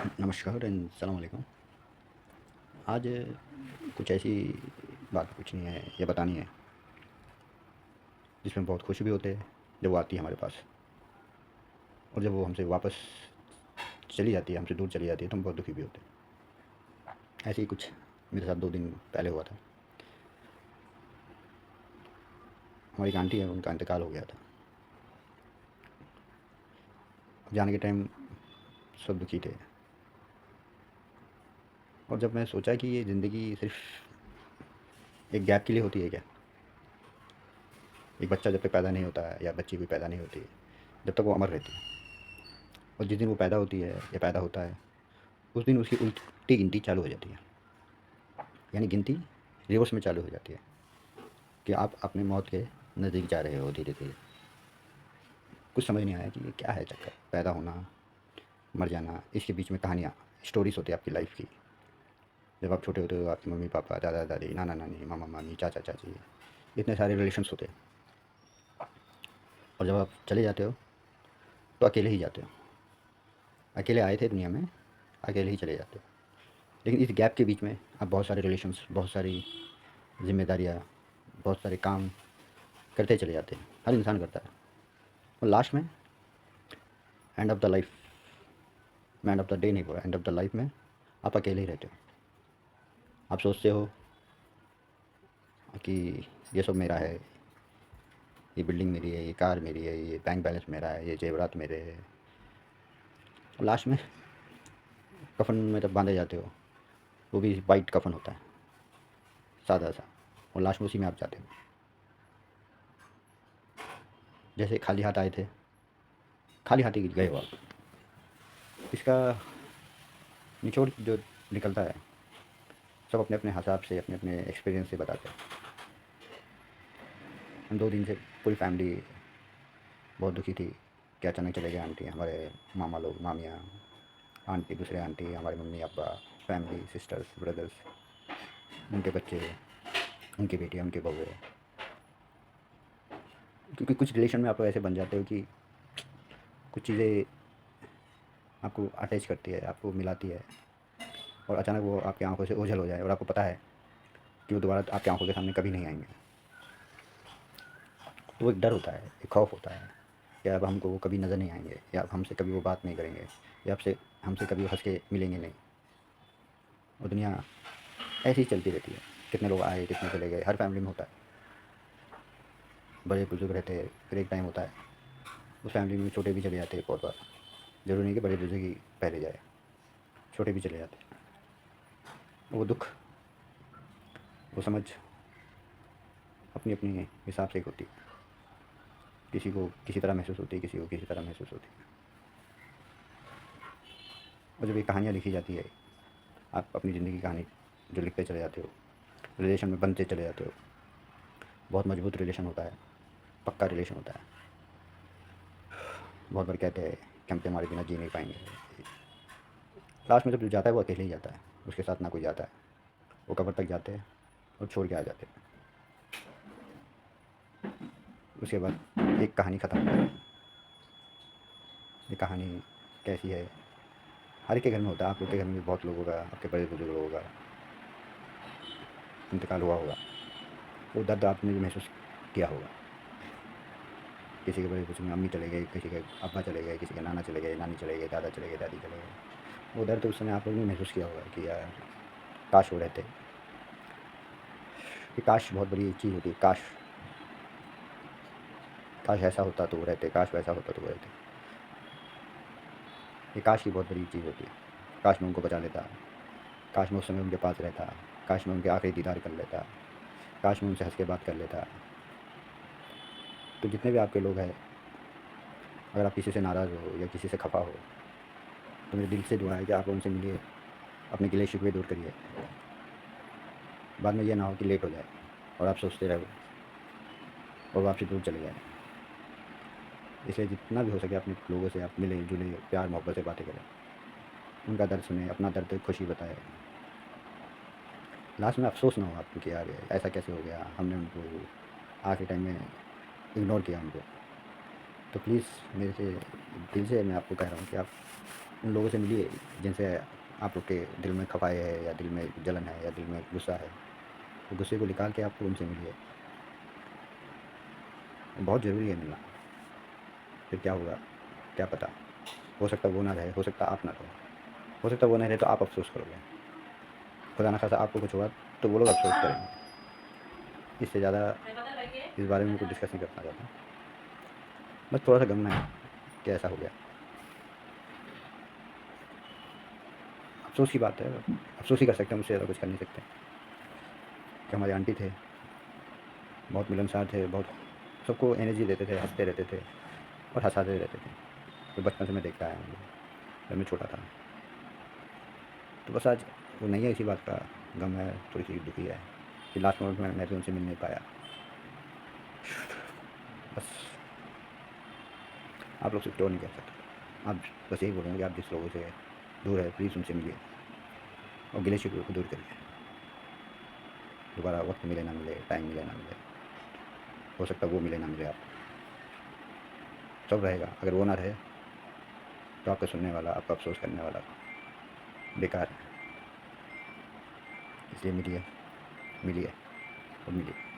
नमस्कार एंड सलाम वालेकुम। आज कुछ ऐसी बात पूछनी है या बतानी है जिसमें बहुत खुशी भी होते हैं जब वो आती है हमारे पास, और जब वो हमसे वापस चली जाती है, हमसे दूर चली जाती है, तो हम बहुत दुखी भी होते हैं। ऐसे ही कुछ मेरे साथ 2 दिन पहले हुआ था। हमारी एक आंटी है, उनका इंतकाल हो गया था। जाने के टाइम सब दुखी थे, और जब मैं सोचा कि ये ज़िंदगी सिर्फ एक गैप के लिए होती है क्या, एक बच्चा जब तक पैदा नहीं होता है या बच्ची भी पैदा नहीं होती है, जब तक वो अमर रहती है, और जिस दिन वो पैदा होती है या पैदा होता है उस दिन उसकी उल्टी गिनती चालू हो जाती है। यानी गिनती रिवर्स में चालू हो जाती है कि आप अपने मौत के नज़दीक जा रहे हो धीरे धीरे। कुछ समझ नहीं आया कि ये क्या है चक्कर, पैदा होना, मर जाना, इसके बीच में कहानियाँ, स्टोरीज होती है आपकी लाइफ की। जब आप छोटे होते हो, आपके मम्मी पापा, दादा दादी, नाना नानी, मामा मामी, चाचा चाची, इतने सारे रिलेशंस होते हैं। और जब आप चले जाते हो तो अकेले ही जाते हो। अकेले आए थे दुनिया में, अकेले ही चले जाते हो। लेकिन इस गैप के बीच में आप बहुत सारे रिलेशंस, बहुत सारी जिम्मेदारियाँ, बहुत सारे काम करते चले जाते हैं। हर इंसान करता है, और लास्ट में एंड ऑफ द लाइफ, मैं एंड ऑफ द डे नहीं बोला, एंड ऑफ द लाइफ में आप अकेले ही रहते हो। आप सोचते हो कि ये सब मेरा है, ये बिल्डिंग मेरी है, ये कार मेरी है, ये बैंक बैलेंस मेरा है, ये जेवरात मेरे हैं। और लास्ट में कफन में जब बांधे जाते हो, वो भी वाइट कफन होता है, सादा सा, और लास्ट में उसी में आप जाते हो। जैसे खाली हाथ आए थे, खाली हाथ ही गए हो आप। इसका निचोड़ जो निकलता है, सब अपने अपने हिसाब से, अपने अपने एक्सपीरियंस से बताते हैं। हम 2 दिन से पूरी फैमिली बहुत दुखी थी कि अचानक चले गए आंटी, हमारे मामा लोग, मामियाँ, आंटी, दूसरे आंटी, हमारे mummy papa, family, sisters, brothers, उनके बच्चे, उनकी बेटियाँ, उनके बहू। क्योंकि कुछ रिलेशन में आप ऐसे बन जाते हो कि कुछ चीज़ें आपको अटैच करती है, आपको मिलाती है, और अचानक वो आपकी आंखों से ओझल हो जाए और आपको पता है कि वो दोबारा आपकी आंखों के सामने कभी नहीं आएंगे। तो वो एक डर होता है, एक खौफ होता है कि अब हमको वो कभी नज़र नहीं आएंगे, या अब हमसे कभी वो बात नहीं करेंगे, या आपसे हमसे कभी वो हंस के मिलेंगे नहीं। और दुनिया ऐसे ही चलती रहती है। कितने लोग आए, कितने चले गए, हर फैमिली में होता है। बड़े बुजुर्ग रहते हैं, फिर एक टाइम होता है उस फैमिली में छोटे भी चले जाते हैं बहुत बार। ज़रूरी नहीं कि बड़े बुजुर्ग ही पहले जाए, छोटे भी चले जाते हैं। वो दुख, वो समझ अपनी अपनी हिसाब से ही होती है। किसी को किसी तरह महसूस होती है, किसी को किसी तरह महसूस होती है। और जब ये कहानियाँ लिखी जाती है, आप अपनी ज़िंदगी की कहानी जो लिखते चले जाते हो, रिलेशन में बनते चले जाते हो, बहुत मजबूत रिलेशन होता है, पक्का रिलेशन होता है। बहुत बार कहते हैं कि हम तुम्हारे बिना जी नहीं पाएंगे। लास्ट में जब जो जाता है वो अकेले ही जाता है, उसके साथ ना कोई जाता है। वो कब्र तक जाते हैं और छोड़ के आ जाते हैं। उसके बाद एक कहानी ख़त्म होती है। ये कहानी कैसी है, हर एक के घर में होता है। आप लोग के घर में भी बहुत लोगों का, आपके बड़े बुजुर्ग लोगों का इंतकाल हुआ होगा। वो दर्द आपने भी महसूस किया होगा। किसी के बड़े बुजुर्ग में अम्मी चले गए, किसी के अब्बा चले गए, किसी के नाना चले गए, नानी चले गए, दादा चले गए, दादी चले गए। वो दर्द उस समय आप लोगों ने महसूस किया होगा कि यार काश वो रहते। कि काश बहुत बड़ी चीज़ होती है, काश, काश ऐसा होता तो वो रहते, काश वैसा होता तो वो रहते। ये काश की बहुत बड़ी चीज़ होती है। काश मैं उनको बचा लेता, काश मैं उस समय उनके पास रहता, काश मैं उनके आखिरी दीदार कर लेता, काश मैं उनसे हंस के बात कर लेता। तो जितने भी आपके लोग हैं, अगर आप किसी से नाराज़ हो या किसी से खफा हो, तो मेरे दिल से दुआ है कि आप उनसे मिलिए, अपने गिले शिकवे दूर करिए। बाद में ये ना हो कि लेट हो जाए और आप सोचते रहो और वो आपसे दूर चले जाए। इसलिए जितना भी हो सके अपने लोगों से आप मिले जुले, प्यार मोहब्बत से बातें करें, उनका दर्द सुने, अपना दर्द खुशी बताए। लास्ट में अफसोस ना हो आपको कि यार ऐसा कैसे हो गया, हमने उनको आखिरी टाइम में इग्नोर किया उनको। तो प्लीज़ मेरे से दिल से मैं आपको कह रहा हूँ कि आप उन लोगों से मिलिए जिनसे आप लोग के दिल में खफाई है या दिल में जलन है या दिल में गुस्सा है, तो गुस्से को निकाल के आपको उनसे मिलिए। बहुत ज़रूरी है मिलना। फिर क्या होगा क्या पता, हो सकता है वो ना रहे, हो सकता है आप ना रहो, हो सकता है वो नहीं रहे तो आप अफ़सोस करोगे, खुदा ना खास्ता आपको कुछ हुआ तो वो लोग अफ़सोस करेंगे। इससे ज़्यादा इस बारे में कुछ डिस्कस नहीं करना चाहता, बस थोड़ा सा गम है कि ऐसा हो गया। अफ़सोस की बात है, अफ़सोस ही कर सकते हैं, उससे ज़्यादा कुछ कर नहीं सकते। कि हमारे आंटी थे, बहुत मिलनसार थे, बहुत सबको एनर्जी देते थे, हँसते रहते थे और हँसाते रहते थे। तो बचपन से मैं देखता आया हूँ, जब मैं छोटा था। तो बस आज वो नहीं है, इसी बात का गम है, थोड़ी-सी दुखी है कि लास्ट मोमेंट में मैं भी उनसे मिल नहीं पाया। बस आप लोग से कुछ और नहीं कह सकता। आप बस यही बोलूँगा कि आप जिस लोगों से दूर है प्लीज़ उनसे मिलिए और गिले-शिकवे को दूर करिए। दोबारा वक़्त मिले ना मिले, टाइम मिले ना मिले, हो सकता है वो मिले ना मिले आपको, सब रहेगा। अगर वो ना रहे तो आपका सुनने वाला, आपका अफ़सोस करने वाला बेकार है। इसलिए मिलिए, मिलिए और मिलिए।